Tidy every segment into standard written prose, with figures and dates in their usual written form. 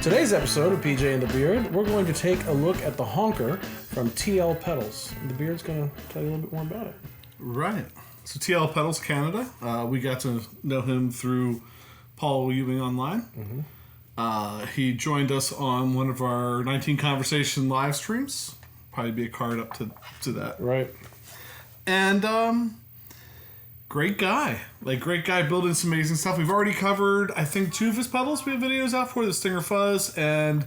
Today's episode of PJ and the Beard, we're going to take a look at the Honker from TL Pedals. The Beard's going to tell you a little bit more about it. Right. So TL Pedals Canada, we got to know him through Paul Ewing online. Mm-hmm. He joined us on one of our 19 Conversation live streams. Probably be a card up to that. Right. And great guy. Great guy building some amazing stuff. We've already covered, I think, 2 of his pedals we have videos out for, the Stinger Fuzz and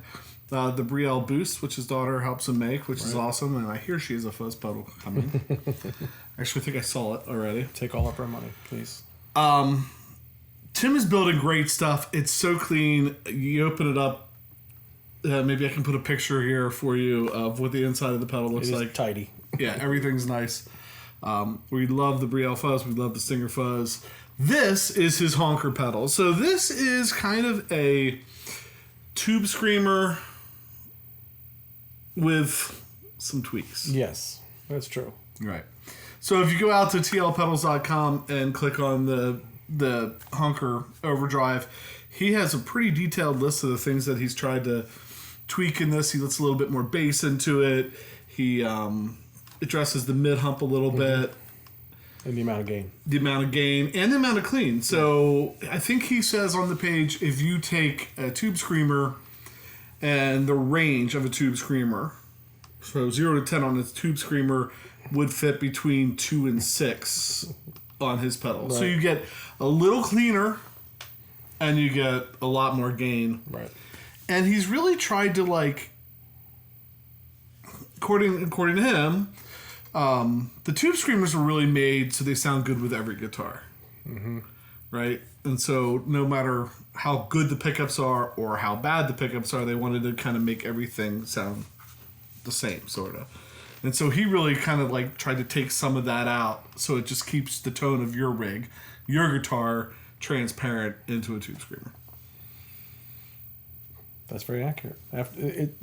the Brielle Boost, which his daughter helps him make, which is awesome. And I hear she has a fuzz pedal coming. Actually, I think I saw it already. Take all of our money, please. Tim is building great stuff. It's so clean. You open it up. Maybe I can put a picture here for you of what the inside of the pedal looks like. Tidy. Yeah, everything's nice. We love the Brielle Fuzz. We love the Stinger Fuzz. This is his Honker pedal. So this is kind of a tube screamer with some tweaks. Yes, that's true. Right. So if you go out to tlpedals.com and click on the Honker Overdrive, he has a pretty detailed list of the things that he's tried to tweak in this. He lets a little bit more bass into it. He addresses the mid hump a little bit. And the amount of gain. The amount of gain and the amount of clean. So I think he says on the page, if you take a tube screamer and the range of a tube screamer, so 0 to 10 on a tube screamer would fit between 2 and 6 on his pedal. Right. So you get a little cleaner and you get a lot more gain. Right. And he's really tried to, according to him, the tube screamers were really made so they sound good with every guitar. Mm-hmm. Right? And so no matter how good the pickups are or how bad the pickups are, they wanted to kind of make everything sound the same, sort of. And so he really kind of tried to take some of that out so it just keeps the tone of your rig, your guitar, transparent into a tube screamer. That's very accurate.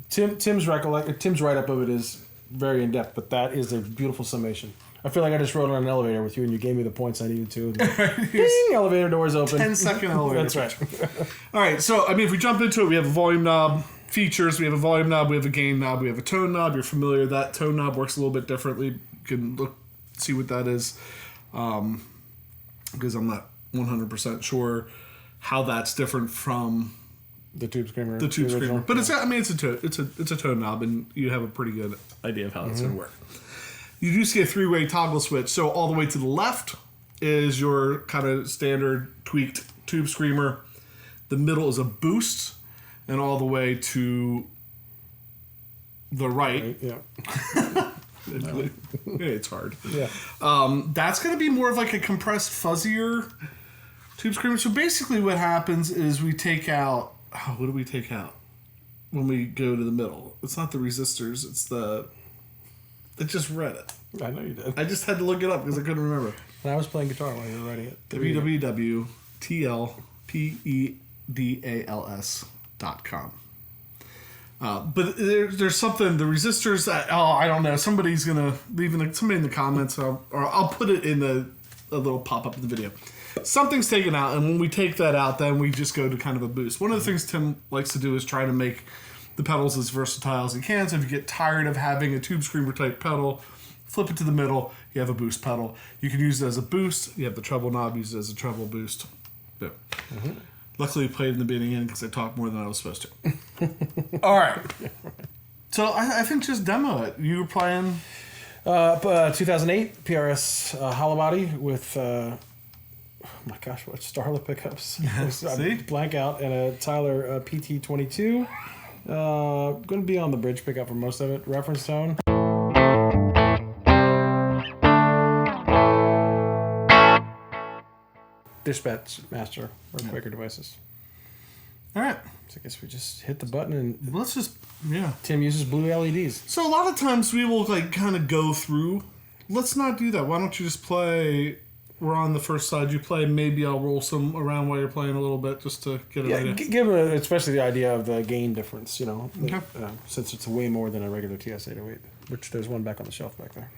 Tim's write-up of it is very in-depth, but that is a beautiful summation. I feel like I just rode on an elevator with you and you gave me the points I needed to. Ding, elevator doors open. 10-second elevator. That's right. All right, so, if we jump into it, we have a volume knob features. We have a volume knob, we have a gain knob, we have a tone knob. You're familiar with that. Tone knob works a little bit differently. You can see what that is, because I'm not 100% sure how that's different from the tube screamer. But it's a tone knob, and you have a pretty good idea of how that's going to work. You do see a 3-way toggle switch. So all the way to the left is your kind of standard tweaked tube screamer. The middle is a boost, and all the way to the right. Yeah. It's hard. Yeah. That's going to be more of a compressed, fuzzier tube screamer. So basically what happens is we take out... what do we take out when we go to the middle? It's not the resistors. It's I just read it. I know you did. I just had to look it up because I couldn't remember. And I was playing guitar while you were writing it. www.tlpedals.com. But there's something, the resistors that, I don't know. Somebody's going to leave somebody in the comments, or I'll put it in a little pop-up in the video. Something's taken out, and when we take that out, then we just go to kind of a boost. One of the things Tim likes to do is try to make the pedals as versatile as he can. So if you get tired of having a tube screamer type pedal Flip it to the middle, you have a boost pedal. You can use it as a boost. You have the treble knob, use it as a treble boost. Yeah. Luckily, you played in the beginning because I talked more than I was supposed to. All right. So I think just demo it. You were playing... 2008 PRS hollow body with... oh my gosh, what Starla pickups. See? Blank out and a Tyler PT22. Going to be on the bridge pickup for most of it. Reference tone. Dispatch master or Quaker devices. All right. So I guess we just hit the button and Let's just, yeah. Tim uses blue LEDs. So a lot of times we will like kind of go through. Let's not do that. Why don't you just play... We're on the first side. You play. Maybe I'll roll some around while you're playing a little bit just to get an idea. Give especially the idea of the gain difference, you know, Okay. since it's way more than a regular TS-808, which there's one back on the shelf back there.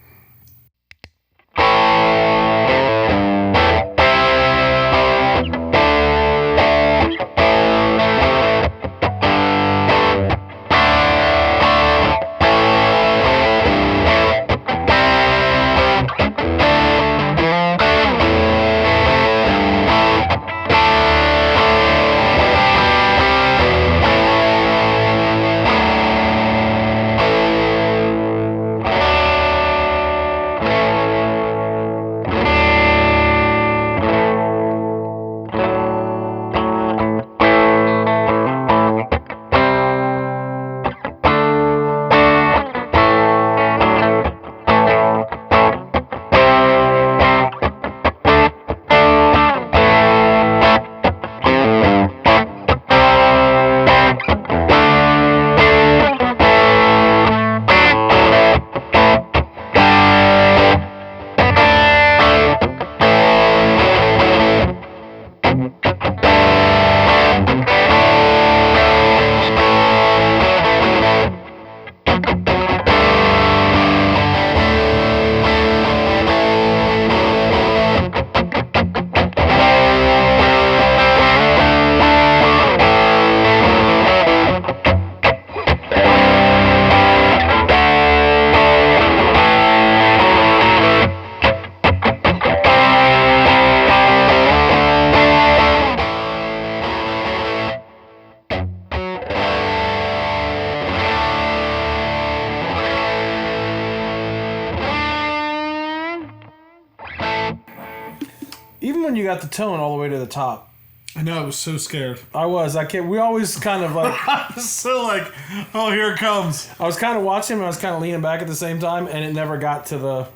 Even when you got the tone all the way to the top. I know, I was so scared. I can't. We always kind of like... I was so like, oh, here it comes. I was kind of watching him. I was kind of leaning back at the same time, and it never got to the...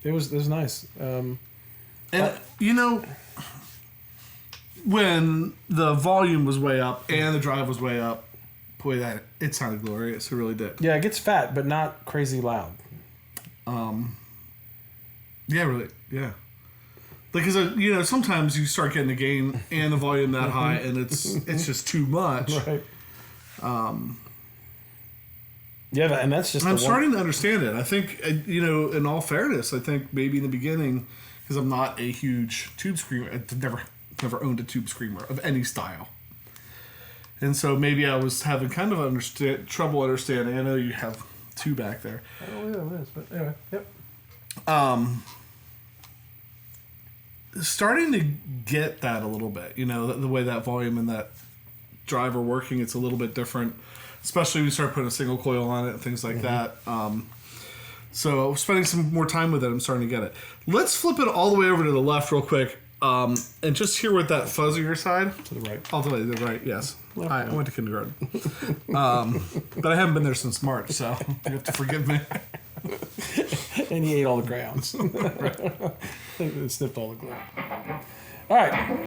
It was nice. And, you know, when the volume was way up and the drive was way up, boy, it sounded glorious. It really did. Yeah, it gets fat, but not crazy loud. Yeah, really, yeah. Because, you know, sometimes you start getting the gain and the volume that high, and it's just too much. Right. Yeah, and that's just... I'm starting to understand it. I think, you know, in all fairness, I think maybe in the beginning, because I'm not a huge tube screamer, I've never owned a tube screamer of any style. And so maybe I was having kind of trouble understanding. I know you have two back there. I don't know what it is, but anyway, yep. Starting to get that a little bit, you know, the way that volume and that drive are working, it's a little bit different, especially when you start putting a single coil on it and things like that. So spending some more time with it, I'm starting to get it. Let's flip it all the way over to the left real quick, and just hear what that fuzzier side. To the right. All the way to the right, yes. I went to kindergarten. But I haven't been there since March, so you have to forgive me. And he ate all the crayons. Right. Sniffed all the glue. All right.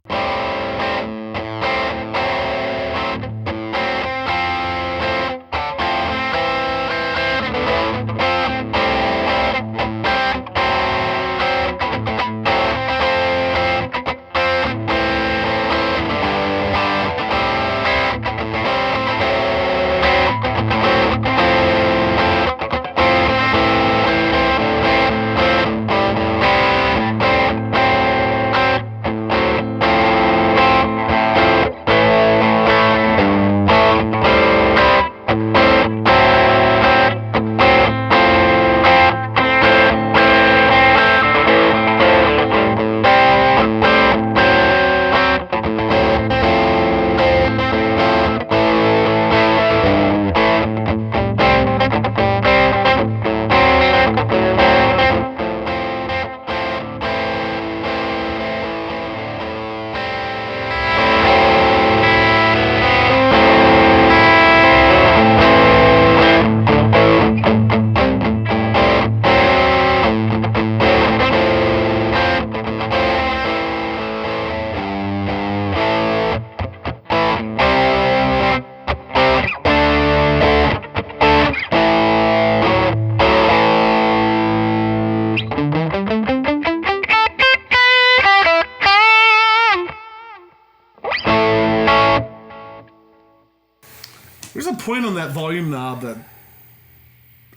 point on that volume knob that,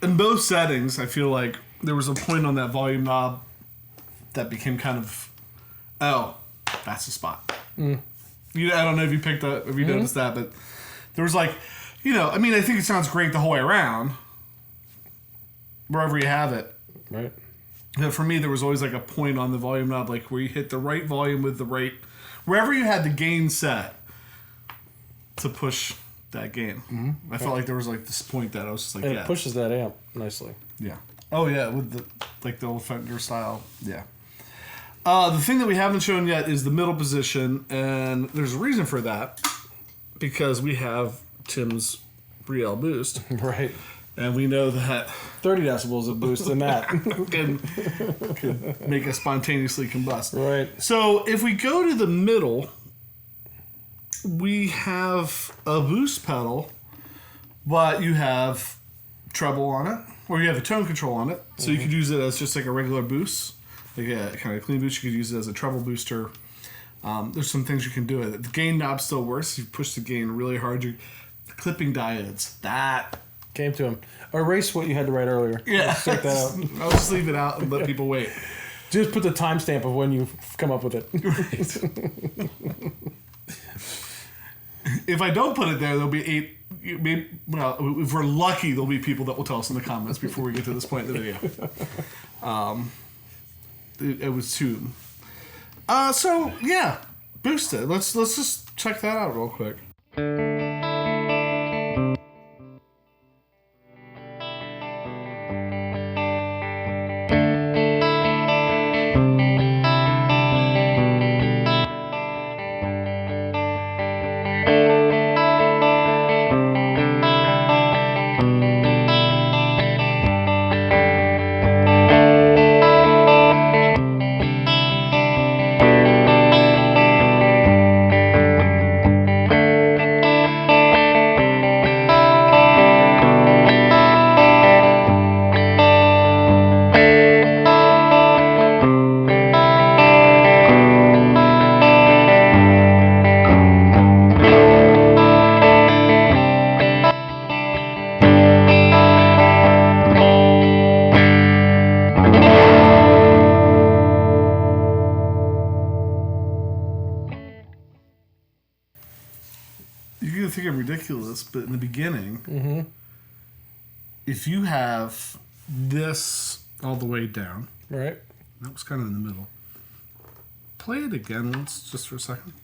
in both settings, I feel like there was a point on that volume knob that became kind of, oh, that's the spot. I don't know if you picked up, if you noticed that, but there was like, I mean, I think it sounds great the whole way around, wherever you have it. Right. But for me, there was always like a point on the volume knob, like where you hit the right volume with the right, wherever you had the gain set to push that gain. I felt like there was like this point that I was just like, and it pushes that amp nicely. Yeah. Oh yeah, with the old Fender style. Yeah. The thing that we haven't shown yet is the middle position, and there's a reason for that, because we have Tim's Brielle boost. Right. And we know that 30 decibels of boost in that can make us spontaneously combust. Right. So if we go to the middle, we have a boost pedal, but you have treble on it, or you have a tone control on it. So you could use it as just like a regular boost, like a kind of clean boost. You could use it as a treble booster. There's some things you can do with it. The gain knob still works. You push the gain really hard. The clipping diodes, that came to him. Erase what you had to write earlier. Yeah. Check that out. I'll just leave it out and let people wait. Just put the timestamp of when you come up with it. Right. If I don't put it there, there'll be 8. Maybe, well, if we're lucky, there'll be people that will tell us in the comments before we get to this point in the video. It was 2. So yeah, boosted. Let's just check that out real quick. You're gonna think I'm ridiculous, but in the beginning, if you have this all the way down, Right. that was kind of in the middle. Play it again once, just for a second.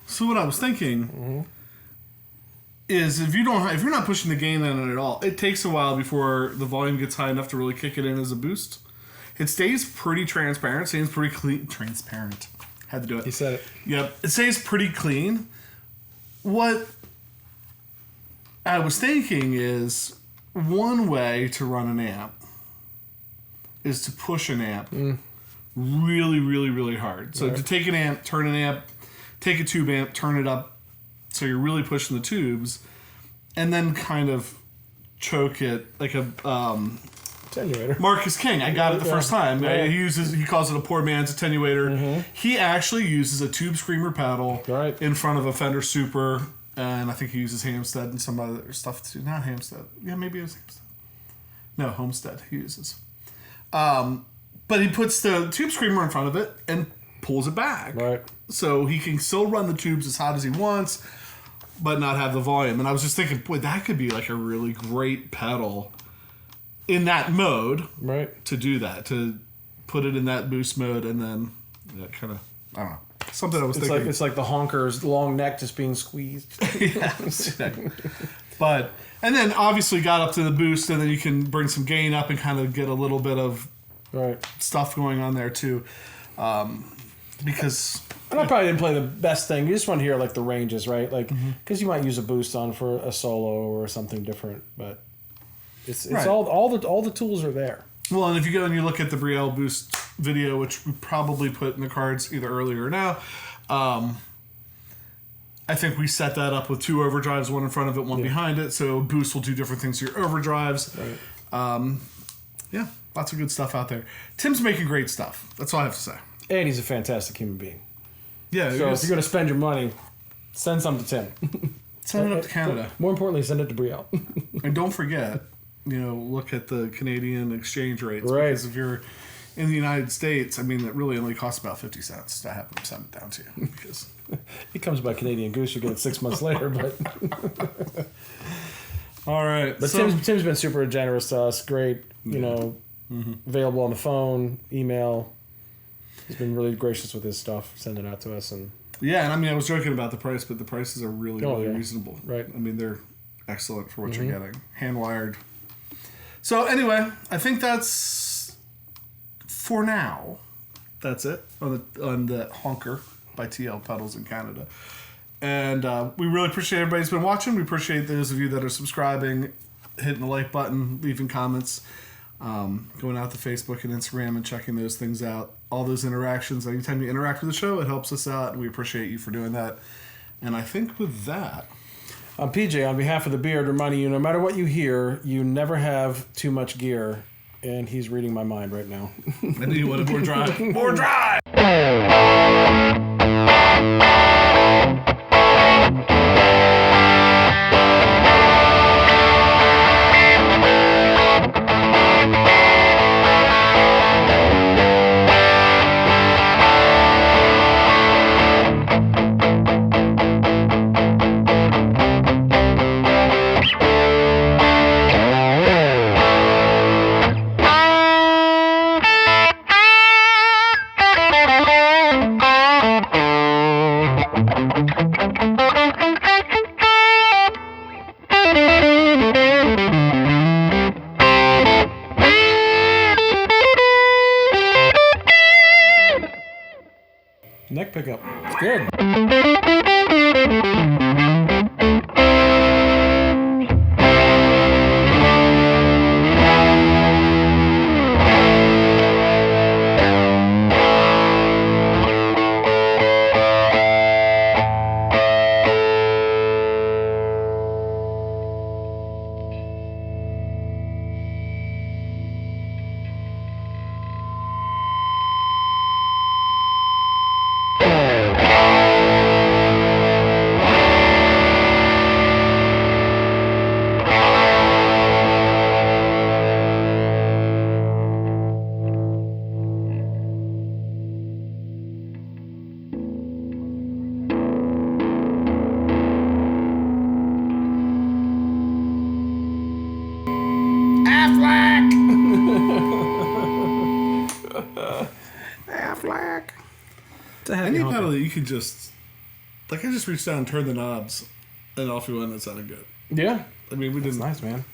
So what I was thinking is if you're not pushing the gain on it at all, it takes a while before the volume gets high enough to really kick it in as a boost. It stays pretty transparent, stays pretty clean. Transparent. Had to do it. He said it. Yep. It stays pretty clean. What I was thinking is one way to run an amp is to push an amp really, really, really hard. So to take an amp, turn an amp, take a tube amp, turn it up so you're really pushing the tubes, and then kind of choke it like a Attenuator. Marcus King. I got it the first time. Yeah. He calls it a poor man's attenuator. He actually uses a tube screamer pedal in front of a Fender Super, and I think he uses Hamstead and some other stuff too. Not Hamstead. Yeah, maybe it was Hamstead. No, Homestead he uses. But he puts the tube screamer in front of it and pulls it back. Right. So he can still run the tubes as hot as he wants, but not have the volume. And I was just thinking, boy, that could be like a really great pedal in that mode. Right. To do that, to put it in that boost mode, and then that kind of, I don't know, something I was thinking. It's like the honker's long neck just being squeezed. Yeah. But, and then obviously got up to the boost, and then you can bring some gain up and kind of get a little bit of stuff going on there too. Because... And I probably didn't play the best thing. You just want to hear like the ranges, right? Like, because you might use a boost on for a solo or something different, but it's all the tools are there. Well, and if you go and you look at the Brielle Boost video, which we probably put in the cards either earlier or now, I think we set that up with 2 overdrives, one in front of it, one behind it. So Boost will do different things to your overdrives. Right. Yeah, lots of good stuff out there. Tim's making great stuff. That's all I have to say. And he's a fantastic human being. Yeah. So if you're going to spend your money, send some to Tim. Send it up to Canada. More importantly, send it to Brielle. And don't forget, look at the Canadian exchange rates. Right. Because if you're in the United States, I mean, it really only costs about 50 cents to have them send it down to you. Because it comes by Canadian Goose. You get it 6 months later, but... All right. But Tim's been super generous to us. Great, available on the phone, email. He's been really gracious with his stuff, sending it out to us. And I mean, I was joking about the price, but the prices are really, really reasonable. Right. I mean, they're excellent for what you're getting. Hand-wired. So anyway, I think that's, for now, that's it on the Honker by TL Pedals in Canada. And we really appreciate everybody who's been watching. We appreciate those of you that are subscribing, hitting the like button, leaving comments, going out to Facebook and Instagram and checking those things out. All those interactions. Anytime you interact with the show, it helps us out, and we appreciate you for doing that. And I think with that... I'm PJ, on behalf of the Beard, reminding you, no matter what you hear, you never have too much gear. And he's reading my mind right now. I knew you wanted more drive. More drive! Neck pickup. Good. Any pedal that you could just... Like, I just reached down and turned the knobs, and off we went, and it sounded good. Yeah. I mean, we didn't... That's nice, man.